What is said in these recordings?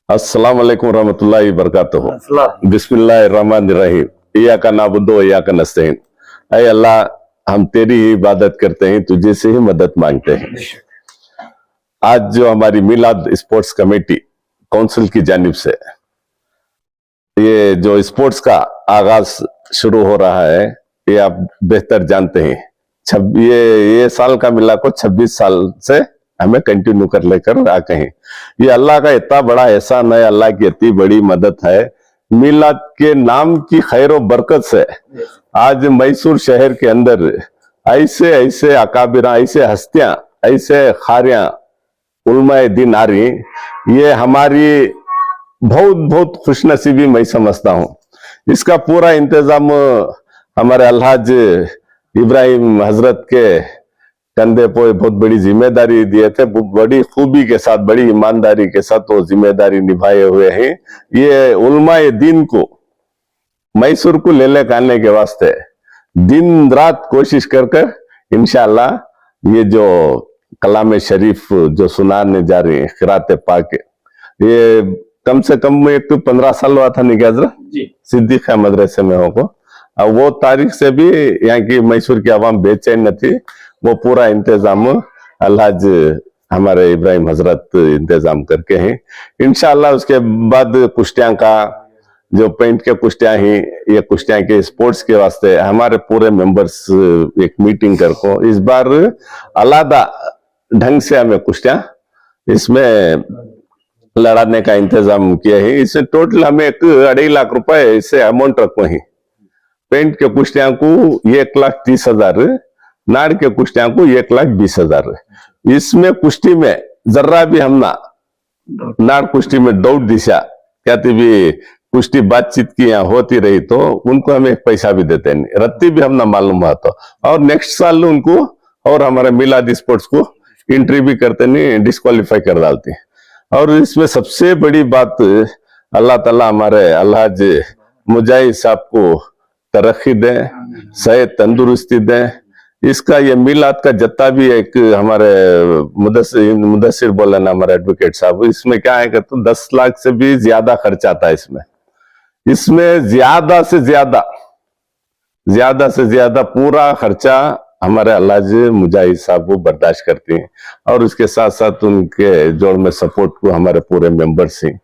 अस्सलाम वालेकुम रहमतुल्लाहि व बरकातहू। बिस्मिल्लाहिर्रहमानिर्रहीम। इय्याका नअबुदु व इय्याका नस्तईन। ऐ अल्लाह, हम तेरी ही इबादत करते हैं, तुझे से ही मदद मांगते हैं। आज जो हमारी मिलाद स्पोर्ट्स कमेटी काउंसिल की जानिब से ये जो स्पोर्ट्स का आगाज शुरू हो रहा है, ये आप बेहतर जानते हैं। ये साल का मिला को 26 साल से हमें कंटिन्यू कर लेकर आ कहें। ये अल्लाह का इतना बड़ा एहसान है, अल्लाह की इतनी बड़ी मदद है। मिलाद के नाम की खैर बरकत से आज मैसूर शहर के अंदर ऐसे ऐसे अकाबिरा, ऐसे हस्तियां, ऐसे खारियां उलमाए दिन आ रही, ये हमारी बहुत बहुत खुशनसीबी मैं समझता हूं। इसका पूरा इंतजाम हमारे अलहाज इब्राहिम हजरत के कंधे पे बहुत बड़ी जिम्मेदारी दिए थे, बड़ी खूबी के साथ, बड़ी ईमानदारी के साथ वो जिम्मेदारी निभाए हुए हैं। ये उलमाए दीन को मैसूर को ले आने के वास्ते दिन रात कोशिश कर इंशाअल्लाह ये जो कलाम शरीफ जो सुनाने जा रही है, खिरात पाक, ये कम से कम एक 15 साल हुआ था निकाह सिद्दीक मदरसे में होको। अब वो तारीख से भी यहाँ की मैसूर की आवाम बेचैन न थी। वो पूरा इंतजाम अलहाज हमारे इब्राहिम हजरत इंतजाम करके हैं। इंशाअल्लाह उसके बाद कुश्तियां का जो पेंट के कुश्तियां ही, ये कुश्तियां के स्पोर्ट्स के वास्ते हमारे पूरे मेंबर्स एक मीटिंग करको इस बार अलादा ढंग से हमें कुश्तियां इसमें लड़ाने का इंतजाम किया है। इससे टोटल हमें 2.5 लाख रुपए इससे अमाउंट रखो ही। पेंट के कुश्तियां को 1,30,000, नाड़ के कुश्तियां को 1,20,000। इसमें कुश्ती में जर्रा भी हम ना नाड़ कुश्ती में दौड़ दिशा कहती भी कुश्ती बातचीत की यहाँ होती रही तो उनको हम 1 पैसा भी देते नहीं, रत्ती भी हम ना मालूम हुआ तो, और नेक्स्ट साल उनको और हमारे मिलाद स्पोर्ट्स को एंट्री भी करते नहीं, डिस्क्वालीफाई कर डालती। और इसमें सबसे बड़ी बात, अल्लाह ताला हमारे अलहाज मुजाहिद साहब को तरक्की दे, सेहत तंदुरुस्ती दे। इसका ये मिलाद का जत्ता भी एक हमारे मुदस्सिर बोला ना हमारे एडवोकेट साहब, इसमें क्या है कि तो 10 लाख से भी ज्यादा खर्चा आता है। इसमें ज्यादा से ज्यादा पूरा खर्चा हमारे अलहाज मुजाहिद साहब वो बर्दाश्त करती हैं, और उसके साथ साथ उनके जोड़ में सपोर्ट को हमारे पूरे मेंबर्स हैं।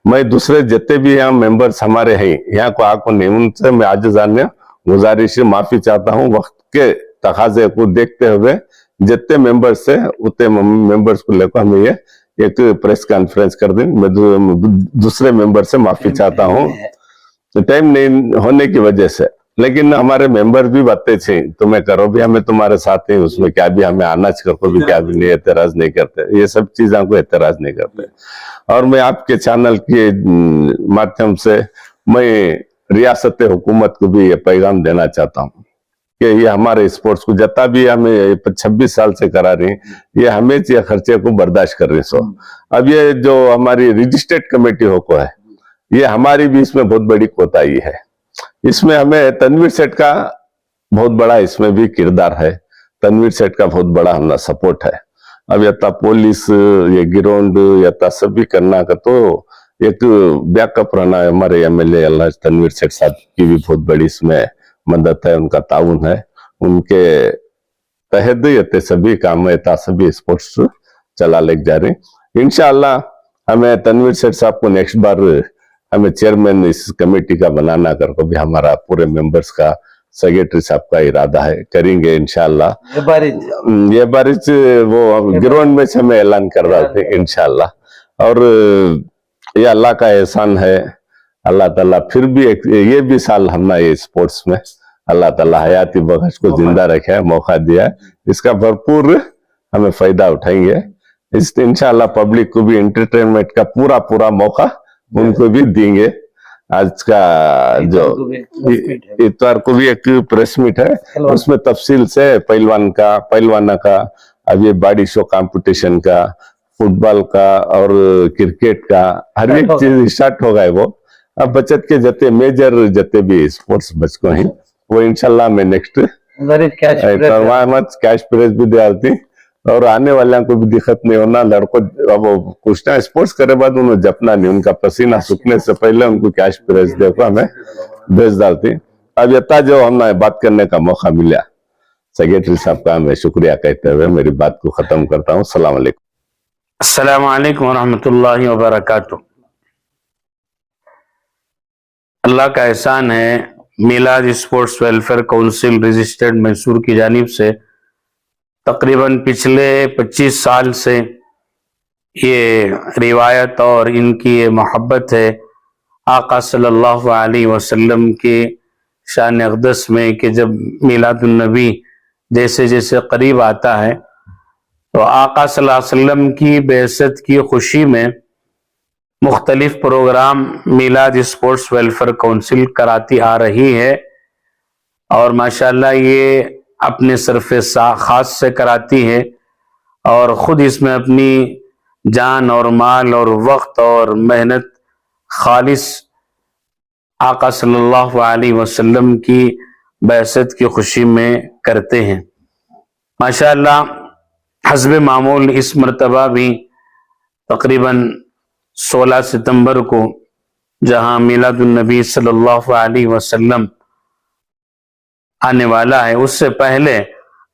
मैं दूसरे जितने भी यहाँ मेंबर्स हमारे हैं, यहाँ को आको नहीं, उनसे मैं आज जाने गुजारिश माफी चाहता हूँ। वक्त के तकाजे को देखते हुए जितने मेंबर्स है उतने मेंबर्स को लेकर हमें ये एक प्रेस कॉन्फ्रेंस कर दें। मैं दूसरे मेंबर से माफी चाहता हूँ, टाइम नहीं होने की वजह से। लेकिन हमारे मेंबर भी बातें थे, तुम्हें करो भी, हमें तुम्हारे साथ हैं, उसमें क्या भी हमें आना करो भी, क्या भी नहीं, एतराज नहीं करते, ये सब चीजों को एतराज नहीं करते। और मैं आपके चैनल के माध्यम से मैं रियासत हुकूमत को भी ये पैगाम देना चाहता हूँ कि ये हमारे स्पोर्ट्स को जता भी हमें 26 साल से करा रही, ये हमें ये खर्चे को बर्दाश्त कर रही। सो अब ये जो हमारी रजिस्टर्ड कमेटी हो को है, ये हमारी भी इसमें बहुत बड़ी कोताही है। इसमें हमें तनवीर सेठ का बहुत बड़ा इसमें भी किरदार है, तनवीर सेठ का बहुत बड़ा हमारा सपोर्ट है। अब यथा पुलिस, ये ग्राउंड यथा सभी करना का तो एक बैकअप रहना है। हमारे MLA अल्लाह तनवीर सेठ साहब की भी बहुत बड़ी इसमें मदद है, उनका ताउन है, उनके तहत ये सभी काम है, सभी स्पोर्ट्स चला ले जा रहे। इंशाअल्लाह हमें तनवीर सेठ साहब को नेक्स्ट बार हमें चेयरमैन इस कमेटी का बनाना करके भी हमारा पूरे मेंबर्स का, सेक्रेटरी साहब का इरादा है, करेंगे इंशाअल्लाह। ये बारिश वो ग्राउंड में से हमें ऐलान कर रहा थे इंशाअल्लाह। और ये अल्लाह का एहसान है, अल्लाह ताला फिर भी ये भी साल हमने ये स्पोर्ट्स में अल्लाह ताला हयाती बख्श को जिंदा रखे है, मौका दिया है, इसका भरपूर हमें फायदा उठाएंगे। इस इंशाअल्लाह पब्लिक को भी एंटरटेनमेंट का पूरा मौका उनको भी देंगे। आज का जो इतवार को भी एक प्रेस मीट है, उसमें तफसील से पहलवाना का, अब ये बॉडी शो कंपटीशन का, फुटबॉल का और क्रिकेट का हर एक चीज स्टार्ट हो गए। वो अब बचत के जते मेजर जते भी स्पोर्ट्स बचको हैं वो इंशाल्लाह मैं नेक्स्ट कैश प्राइज भी डालती और आने वाले को भी दिक्कत नहीं होना। लड़कों अब कुछ ना स्पोर्ट्स करे बाद उन्हें जपना नहीं, उनका पसीना सूखने से पहले उनको कैश प्राइज देखो हमें भेज डालती। अब इतना जो हमें बात करने का मौका मिला, सेक्रेटरी साहब का मैं शुक्रिया कहते हुए मेरी बात को खत्म करता हूँ। अस्सलाम वालेकुम। अस्सलामु अलैकुम वरहमतुल्लाहि वबरकातुह। अल्लाह का एहसान है, Milad sports welfare council registered Mysore की जानिब से तकरीबन पिछले 25 साल से ये रिवायत और इनकी ये मोहब्बत है आका सल्लल्लाहु अलैहि वसल्लम के शान अक़दस में कि जब मिलादुन नबी जैसे जैसे करीब आता है तो आका सल्लल्लाहु अलैहि वसल्लम की बेइज्जत की खुशी में मुख्तलिफ प्रोग्राम मिलाद स्पोर्ट्स वेलफेयर काउंसिल कराती आ रही है और माशाल्लाह ये अपने सरफे खास से कराती है और ख़ुद इसमें अपनी जान और माल और वक्त और मेहनत खालिस आका सल्लल्लाहु अलैहि वसल्लम की बेइज्जत की खुशी में करते हैं। माशाल्लाह हस्ब मामूल इस मरतबा भी तकरीबन 16 सितंबर को जहां मिलादुन नबी सल्लल्लाहु अलैहि वसल्लम आने वाला है, उससे पहले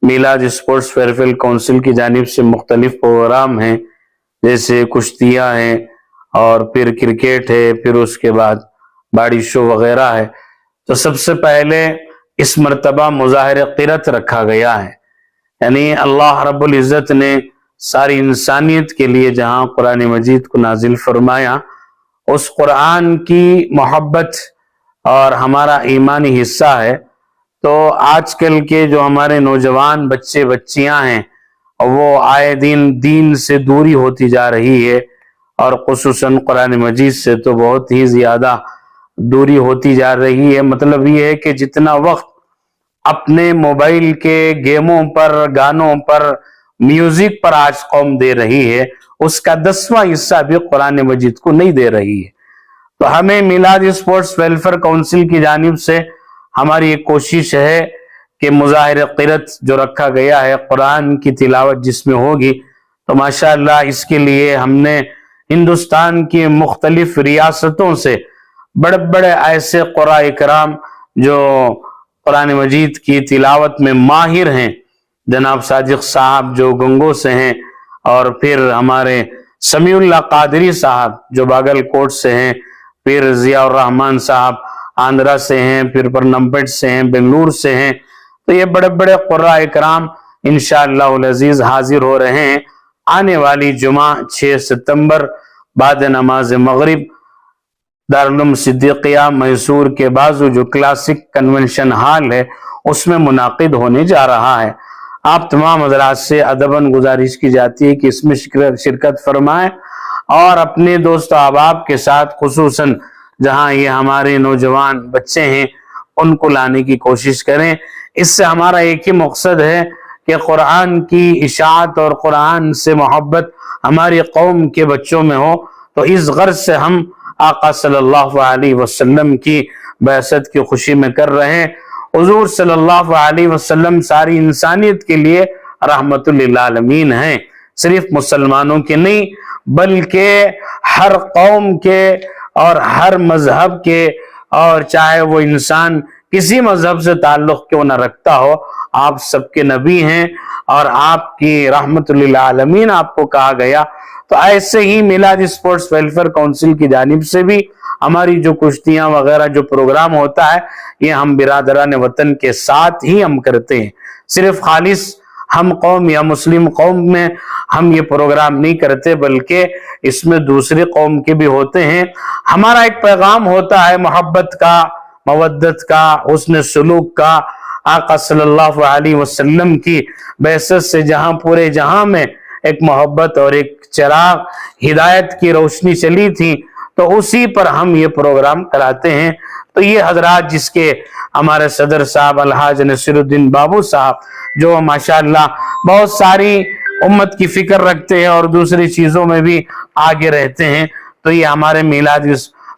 मिलाद स्पोर्ट्स वेलफेयर काउंसिल की जानिब से मुख्तलिफ प्रोग्राम हैं, जैसे कुश्तियाँ हैं और फिर क्रिकेट है, फिर उसके बाद बाड़ी शो वगैरह है। तो सबसे पहले इस मरतबा मुज़ाहिर क़िरत रखा गया है, यानी अल्लाह रब्बुल इज़्ज़त ने सारी इंसानियत के लिए जहां कुरान मजीद को नाजिल फरमाया, उस कुरान की मोहब्बत और हमारा ईमानी हिस्सा है। तो आजकल के जो हमारे नौजवान बच्चे बच्चियां हैं वो आए दिन दीन से दूरी होती जा रही है और खुसूसन कुरान मजीद से तो बहुत ही ज्यादा दूरी होती जा रही है। मतलब ये है कि जितना वक्त अपने मोबाइल के गेमों पर, गानों पर, म्यूजिक पर आज कौम दे रही है, उसका 10वां हिस्सा भी कुरान मजीद को नहीं दे रही है। तो हमें मिलाद स्पोर्ट्स वेलफेयर काउंसिल की जानिब से हमारी एक कोशिश है कि मुज़ाहिर क़िरत जो रखा गया है, कुरान की तिलावत जिसमें होगी, तो माशाअल्लाह इसके लिए हमने हिंदुस्तान की मुख्तलिफ रियासतों से बड़े बड़े ऐसे क़ुराए किराम जो कुरान मजीद की तिलावत में माहिर हैं, जनाब साजिक साहब जो गंगो से हैं, और फिर हमारे समीउल्लाह कादरी साहब जो बागलकोट से हैं, फिर जियाउर रहमान साहब आंध्रा से हैं, फिर परनमपेट से हैं, बेंगलुरु से हैं। तो ये बड़े बड़े क़ुर्राए किराम इंशाअल्लाहुल अज़ीज़ हाजिर हो रहे हैं। आने वाली जुमा 6 सितंबर बाद नमाज मगरिब दारुल उलूम सिद्दीक़िया मैसूर के बाजू जो क्लासिक कन्वेंशन हॉल है उसमें मुनाकिद होने जा रहा है। आप तमाम हज़रात से अदबन गुजारिश की जाती है कि इसमें शिरकत फरमाएं और अपने दोस्त अहबाब के साथ खुसूसन जहां ये हमारे नौजवान बच्चे हैं उनको लाने की कोशिश करें। इससे हमारा एक ही मकसद है कि कुरान की इशाअत और कुरान से मोहब्बत हमारी कौम के बच्चों में हो। तो इस गर्ज से हम आका सल्लल्लाहु अलैहि वसल्लम की बेइज्जत की खुशी में कर रहे हैं। हुजूर सल्लल्लाहु अलैहि वसल्लम सारी इंसानियत के लिए रहमतुल लिल आलमीन हैं, सिर्फ मुसलमानों के नहीं बल्कि हर कौम के और हर मजहब के, और चाहे वो इंसान किसी मजहब से ताल्लुक क्यों न रखता हो, आप सबके नबी हैं और आपकी रहमतुल लिल आलमीन आपको कहा गया। तो ऐसे ही मिलाद स्पोर्ट्स वेलफेयर काउंसिल की जानिब से भी हमारी जो कुश्तियां वगैरह जो प्रोग्राम होता है ये हम बिरादरान वतन के साथ ही हम करते हैं। सिर्फ खालिस हम कौम या मुस्लिम कौम में हम ये प्रोग्राम नहीं करते बल्कि इसमें दूसरी कौम के भी होते हैं। हमारा एक पैगाम होता है मोहब्बत का, मवद्दत का, हुस्न सलूक का। आका सल्लल्लाहु अलैहि वसल्लम की बेइज्जत से जहां पूरे जहां में एक मोहब्बत और एक चिराग हिदायत की रोशनी चली थी, तो उसी पर हम ये प्रोग्राम कराते हैं। तो ये हजरात जिसके हमारे सदर साहब अलहाज नसीरुद्दीन बाबू साहब जो माशाअल्लाह बहुत सारी उम्मत की फिक्र रखते हैं और दूसरी चीजों में भी आगे रहते हैं, तो ये हमारे मिलाद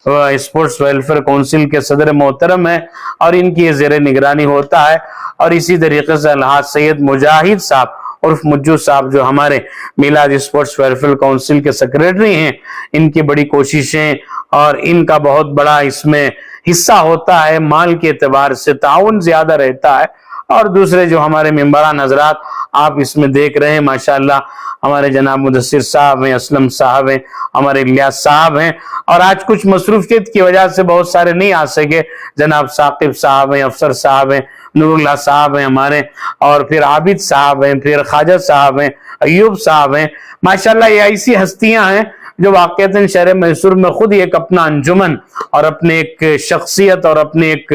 स्पोर्ट्स वेलफेयर काउंसिल के सदर मोहतरम है और इनकी जेर निगरानी होता है। और इसी तरीके से अलहाज सैयद मुजाहिद साहब عرف مجو صاحب جو ہمارے میلاد اسپورٹس ویلفیئر کونسل کے سیکریٹری ہیں، ان کی بڑی کوششیں اور ان کا بہت بڑا اس میں حصہ ہوتا ہے، مال کے اعتبار سے تعاون زیادہ رہتا ہے، اور دوسرے جو ہمارے ممبران حضرات آپ اس میں دیکھ رہے ہیں ماشاءاللہ، ہمارے جناب مدثر صاحب ہیں، اسلم صاحب ہیں، ہمارے الیاس صاحب ہیں، اور آج کچھ مصروفیت کی وجہ سے بہت سارے نہیں آ سکے، جناب ثاقب صاحب ہیں، افسر صاحب ہیں، نور اللہ صاحب ہیں ہمارے، اور پھر عابد صاحب ہیں، پھر خواجہ صاحب ہیں، ایوب صاحب ہیں، ماشاءاللہ یہ ایسی ہستیاں ہیں جو واقعتاً شہر میسور میں خود ایک اپنا انجمن اور اپنے ایک شخصیت اور اپنے ایک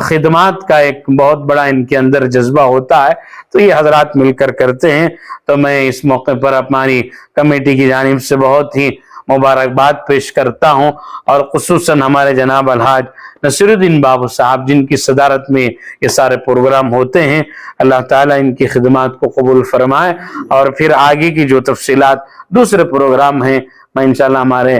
خدمات کا ایک بہت بڑا ان کے اندر جذبہ ہوتا ہے، تو یہ حضرات مل کر کرتے ہیں۔ تو میں اس موقع پر اپنی کمیٹی کی جانب سے بہت ہی مبارکباد پیش کرتا ہوں، اور خصوصاً ہمارے جناب الحاج نصیر الدین بابو صاحب جن کی صدارت میں یہ سارے پروگرام ہوتے ہیں، اللہ تعالیٰ ان کی خدمات کو قبول فرمائے، اور پھر آگے کی جو تفصیلات دوسرے پروگرام ہیں میں انشاءاللہ ہمارے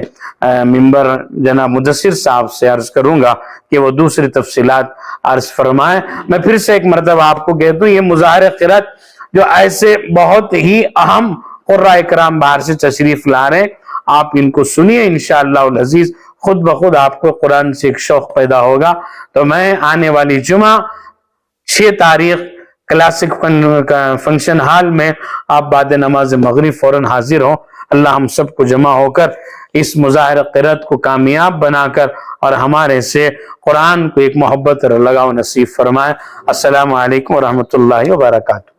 ممبر جناب مدثر صاحب سے عرض کروں گا کہ وہ دوسری تفصیلات عرض فرمائیں۔ میں پھر سے ایک مرتبہ آپ کو کہتا ہوں، یہ مظاہر قرأت جو ایسے بہت ہی اہم قراء اکرام باہر سے تشریف لا رہے ہیں، آپ ان کو سنیے، انشاءاللہ العزیز خود بخود آپ کو قرآن سے ایک شوق پیدا ہوگا۔ تو میں آنے والی جمعہ 6 تاریخ کلاسک فنکشن ہال میں آپ بعد نماز مغرب فوراً حاضر ہوں۔ اللہ ہم سب کو جمع ہو کر اس مظاہر قرأت کو کامیاب بنا کر اور ہمارے سے قرآن کو ایک محبت اور لگاؤ نصیب فرمائے۔ السلام علیکم ورحمۃ اللہ وبرکاتہ۔